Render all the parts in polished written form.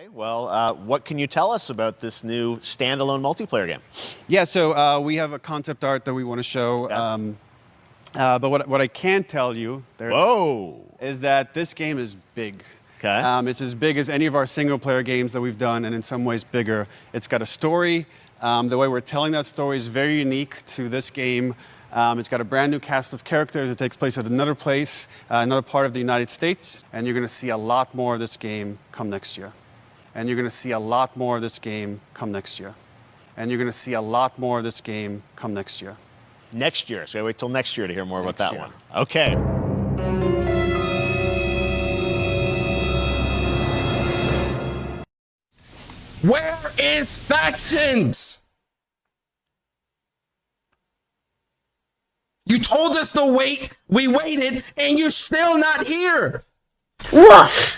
Well, what can you tell us about this new standalone multiplayer game? Yeah, so we have a concept art that we want to show. Yeah. But what I can tell you is that this game is big. Okay. It's as big as any of our single-player games that we've done, and in some ways bigger. It's got a story. The way we're telling that story is very unique to this game. It's got a brand new cast of characters. It takes place at another place, another part of the United States, and you're going to see a lot more of this game come next year. And you're going to see a lot more of this game come next year. And you're going to see a lot more of this game come next year. Next year. So wait till next year to hear more about that year. one. Okay. Where is Factions? You told us to wait, we waited, and you're still not here. What?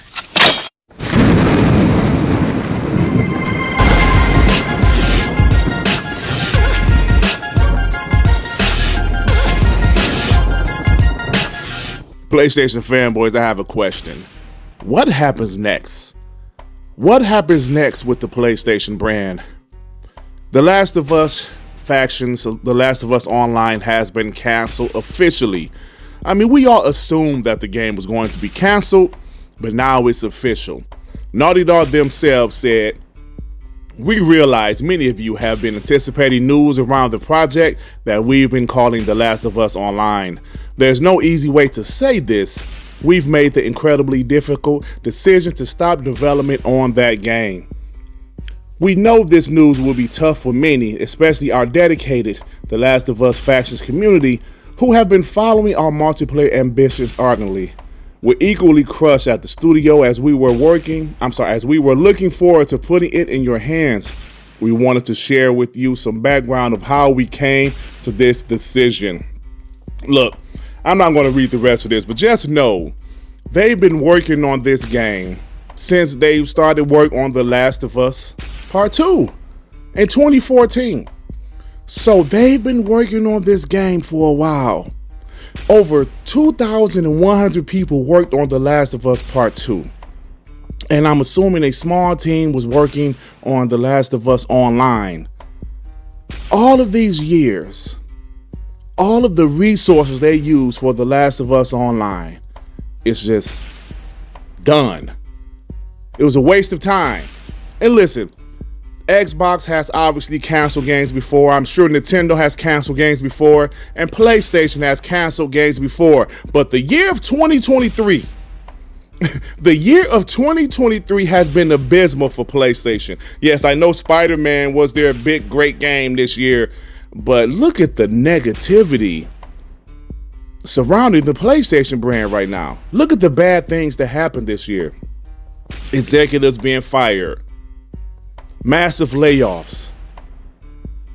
PlayStation fanboys, I have a question. What happens next? What happens next with the PlayStation brand? The Last of Us Factions, The Last of Us Online has been canceled officially. I mean, we all assumed that the game was going to be canceled, but now it's official. Naughty Dog themselves said, "We realize many of you have been anticipating news around the project that we've been calling The Last of Us Online. There's no easy way to say this. We've made the incredibly difficult decision to stop development on that game. We know this news will be tough for many, especially our dedicated The Last of Us Factions community who have been following our multiplayer ambitions ardently. We're equally crushed at the studio as we were looking forward to putting it in your hands. We wanted to share with you some background of how we came to this decision." Look, I'm not going to read the rest of this, but just know they've been working on this game since they started work on The Last of Us Part 2 in 2014. So they've been working on this game for a while. Over 2,100 people worked on The Last of Us Part 2. And I'm assuming a small team was working on The Last of Us Online. All of these years, all of the resources they use for The Last of Us Online, it's just done. It was a waste of time. And listen, Xbox has obviously canceled games before. I'm sure Nintendo has canceled games before, and PlayStation has canceled games before. But the year of 2023, the year of 2023 has been abysmal for PlayStation. Yes, I know Spider-Man was their big, great game this year, but look at the negativity surrounding the PlayStation brand right now. Look at the bad things that happened this year. Executives being fired, massive layoffs,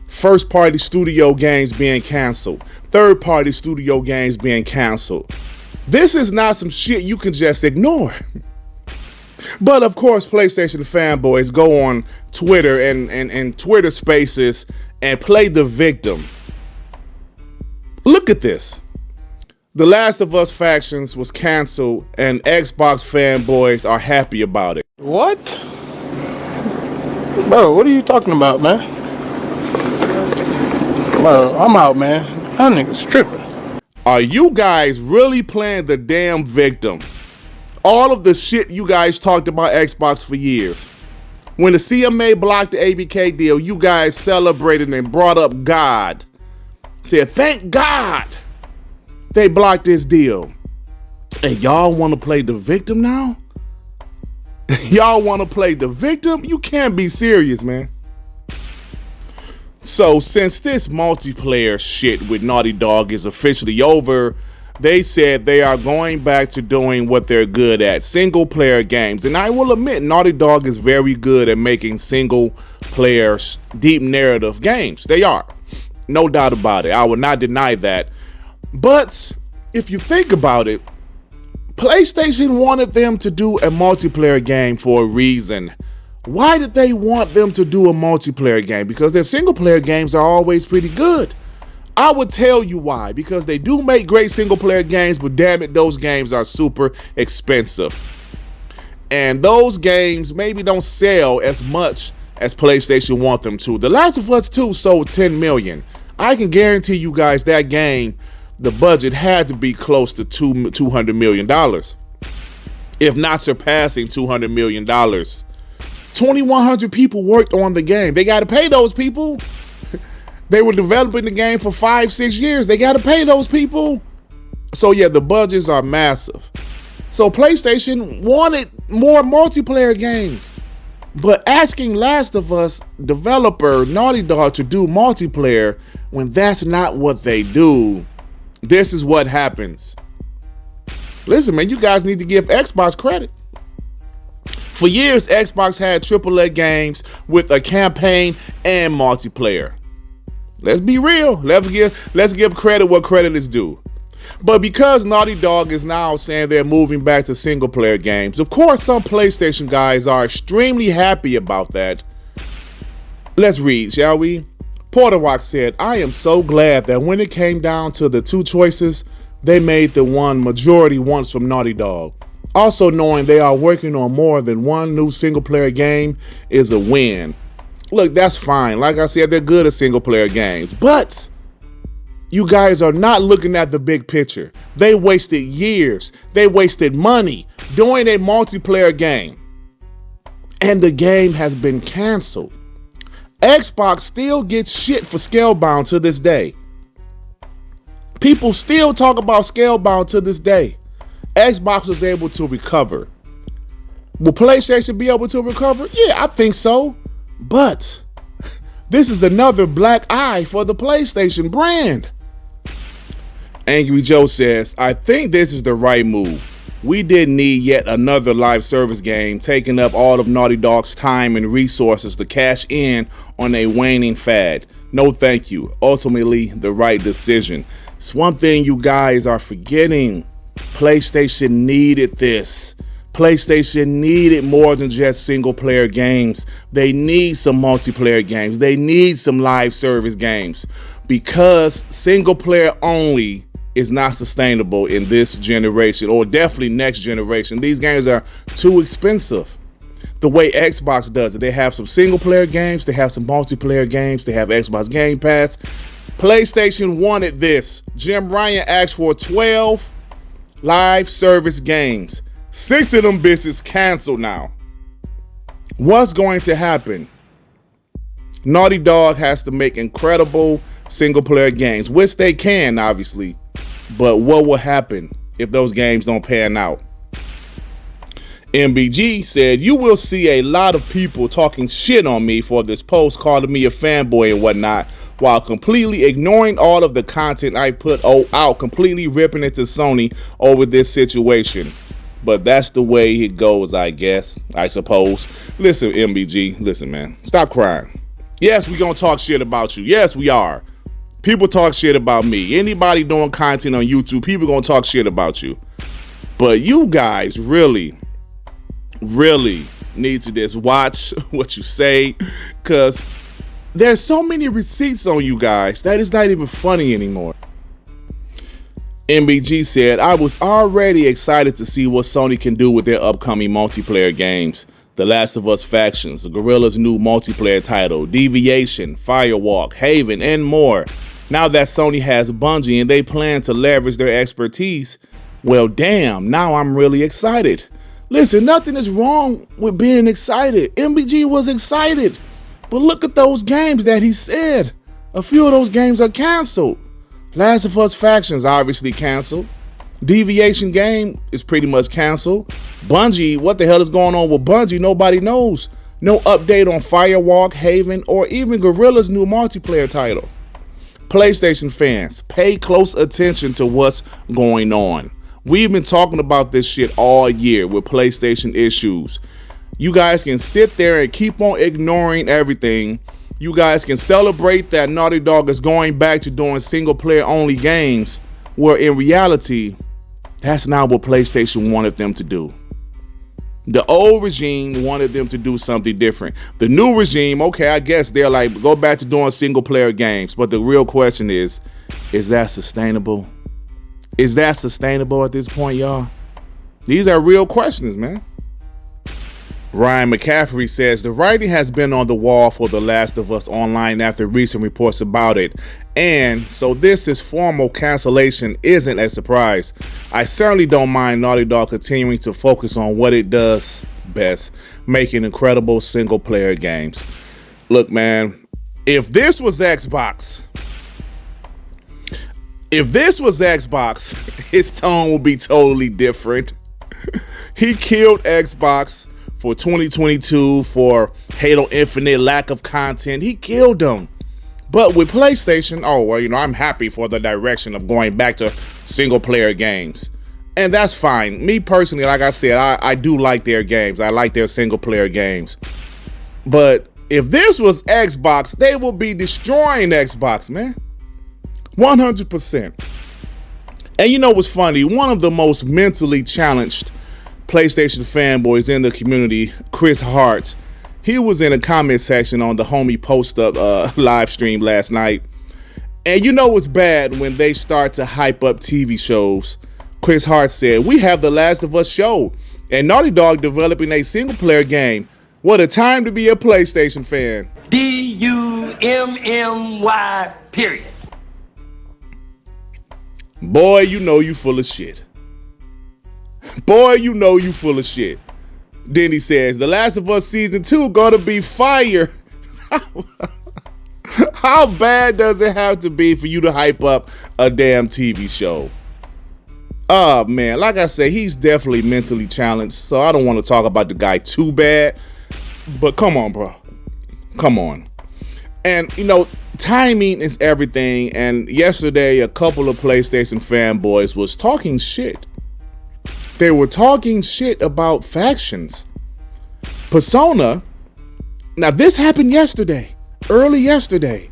first-party studio games being canceled, third-party studio games being canceled. This is not some shit you can just ignore. But of course, PlayStation fanboys go on Twitter and Twitter Spaces and play the victim. Look at this. The Last of Us Factions was canceled and Xbox fanboys are happy about it. What? Bro, what are you talking about, man? Bro, I'm out, man. That nigga's tripping. Are you guys really playing the damn victim? All of the shit you guys talked about Xbox for years. When the CMA blocked the ABK deal, you guys celebrated and brought up God. Said, thank God they blocked this deal. And y'all want to play the victim now? Y'all want to play the victim? You can't be serious, man. So since this multiplayer shit with Naughty Dog is officially over, they said they are going back to doing what they're good at, single player games. And I will admit, Naughty Dog is very good at making single player deep narrative games. They are. No doubt about it. I will not deny that. But if you think about it, PlayStation wanted them to do a multiplayer game for a reason. Why did they want them to do a multiplayer game? Because their single player games are always pretty good. I would tell you why. Because they do make great single player games, but damn it, those games are super expensive. And those games maybe don't sell as much as PlayStation want them to. The Last of Us 2 sold 10 million. I can guarantee you guys that game, the budget had to be close to $200 million, if not surpassing $200 million. 2,100 people worked on the game. They got to pay those people. They were developing the game for 5-6 years. They got to pay those people. So yeah, the budgets are massive. So PlayStation wanted more multiplayer games. But asking Last of Us developer Naughty Dog to do multiplayer when that's not what they do, this is what happens. Listen, man, you guys need to give Xbox credit. For years, Xbox had AAA games with a campaign and multiplayer. Let's be real. Let's give credit what credit is due. But because Naughty Dog is now saying they're moving back to single player games, of course some PlayStation guys are extremely happy about that. Let's read, shall we? Porterwalk said, I am so glad that when it came down to the two choices, they made the one majority wants from Naughty Dog. Also knowing they are working on more than one new single player game is a win. Look, that's fine. Like I said, they're good at single player games, but you guys are not looking at the big picture. They wasted years. They wasted money doing a multiplayer game. And the game has been canceled. Xbox still gets shit for Scalebound to this day. People still talk about Scalebound to this day. Xbox was able to recover. Will PlayStation be able to recover? Yeah, I think so. But this is another black eye for the PlayStation brand. Angry Joe says, I think this is the right move. We didn't need yet another live service game taking up all of Naughty Dog's time and resources to cash in on a waning fad. No thank you. Ultimately, the right decision. It's one thing you guys are forgetting. PlayStation needed this. PlayStation needed more than just single player games. They need some multiplayer games. They need some live service games, because single player only is not sustainable in this generation, or definitely next generation. These games are too expensive. The way Xbox does it, they have some single player games, they have some multiplayer games, they have Xbox Gamepass. PlayStation wanted this. Jim Ryan asked for 12 live service games. 6 of them bitches canceled now. What's going to happen? Naughty Dog has to make incredible single player games, which they can, obviously. But what will happen if those games don't pan out? MBG said, you will see a lot of people talking shit on me for this post, calling me a fanboy and whatnot, while completely ignoring all of the content I put out, completely ripping it to Sony over this situation. But that's the way it goes, I guess, I suppose. Listen, MBG, listen, man, stop crying. Yes, we gonna talk shit about you. Yes, we are. People talk shit about me. Anybody doing content on YouTube, people gonna talk shit about you. But you guys really need to just watch what you say, because there's so many receipts on you guys that it's not even funny anymore. MBG said, I was already excited to see what Sony can do with their upcoming multiplayer games. The Last of Us Factions, the Guerrilla's new multiplayer title, Deviation, Firewalk, Haven, and more. Now that Sony has Bungie and they plan to leverage their expertise, well, damn, now I'm really excited. Listen, nothing is wrong with being excited. MBG was excited. But look at those games that he said. A few of those games are canceled. Last of Us Factions obviously canceled. Deviation game is pretty much canceled. Bungie, what the hell is going on with Bungie? Nobody knows. No update on Firewalk, Haven, or even Guerrilla's new multiplayer title. PlayStation fans, pay close attention to what's going on. We've been talking about this shit all year with PlayStation issues. You guys can sit there and keep on ignoring everything. You guys can celebrate that Naughty Dog is going back to doing single player only games, where in reality, that's not what PlayStation wanted them to do. The old regime wanted them to do something different. The new regime, okay, I guess they're like, go back to doing single player games. But the real question is that sustainable? Is that sustainable at this point, y'all? These are real questions, man. Ryan McCaffrey says the writing has been on the wall for The Last of Us Online after recent reports about it, and so this formal cancellation isn't a surprise. I certainly don't mind Naughty Dog continuing to focus on what it does best, making incredible single-player games. Look, man, if this was Xbox, his tone would be totally different. He killed Xbox for 2022 for Halo Infinite, lack of content. He killed them. But with PlayStation, oh, well, you know, I'm happy for the direction of going back to single player games. And that's fine. Me personally, like I said, I do like their games. I like their single player games. But if this was Xbox, they will be destroying Xbox, man. 100%. And you know what's funny? One of the most mentally challenged PlayStation fanboys in the community, Chris Hart, he was in a comment section on the Homie Post Up live stream last night. And you know what's bad when they start to hype up TV shows. Chris Hart said, "We have The Last of Us show and Naughty Dog developing a single player game. What a time to be a PlayStation fan." DUMMY, period. Boy, you know you full of shit. Boy, you know you full of shit. Then he says, The Last of Us Season 2 gonna be fire. How bad does it have to be for you to hype up a damn TV show? Oh, man, like I said, he's definitely mentally challenged, so I don't want to talk about the guy too bad. But come on, bro. Come on. And, you know, timing is everything. And yesterday, a couple of PlayStation fanboys was talking shit. They were talking shit about factions. Persona. Now, this happened yesterday. Early yesterday.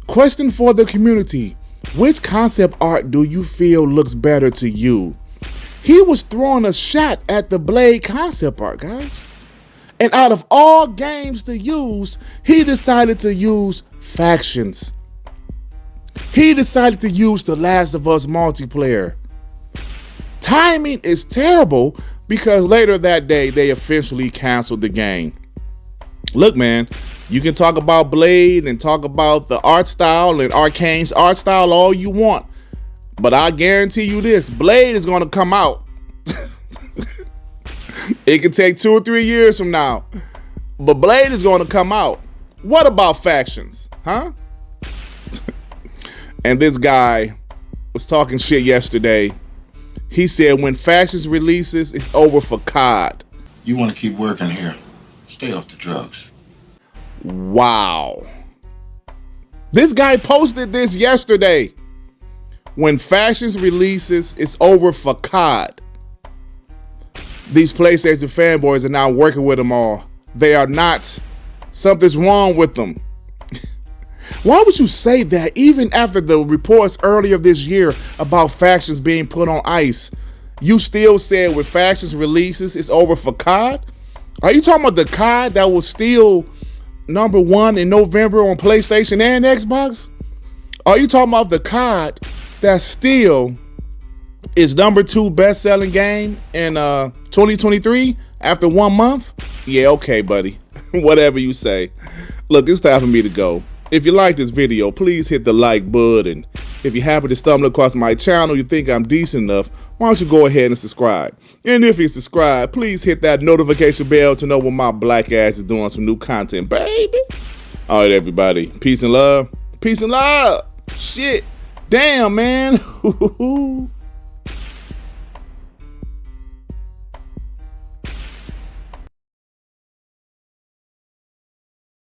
Question for the community. Which concept art do you feel looks better to you? He was throwing a shot at the Blade concept art, guys. And out of all games to use, he decided to use factions. He decided to use The Last of Us multiplayer. Timing is terrible because later that day, they officially canceled the game. Look, man, you can talk about Blade and talk about the art style and Arcane's art style all you want. But I guarantee you this, Blade is going to come out. It could take 2 or 3 years from now. But Blade is going to come out. What about factions? Huh? And this guy was talking shit yesterday. He said when factions releases, it's over for COD. You want to keep working here. Stay off the drugs. Wow. This guy posted this yesterday. When factions releases, it's over for COD. These PlayStation fanboys are now working with them all. They are not. Something's wrong with them. Why would you say that even after the reports earlier this year about factions being put on ice? You still said with factions releases, it's over for COD? Are you talking about the COD that was still #1 in November on PlayStation and Xbox? Are you talking about the COD that still is #2 best-selling game in 2023 after 1 month? Yeah, okay, buddy. Whatever you say. Look, it's time for me to go. If you like this video, please hit the like button. If you happen to stumble across my channel, you think I'm decent enough, why don't you go ahead and subscribe? And if you subscribe, please hit that notification bell to know when my black ass is doing some new content, baby. All right, everybody. Peace and love. Peace and love. Shit. Damn, man.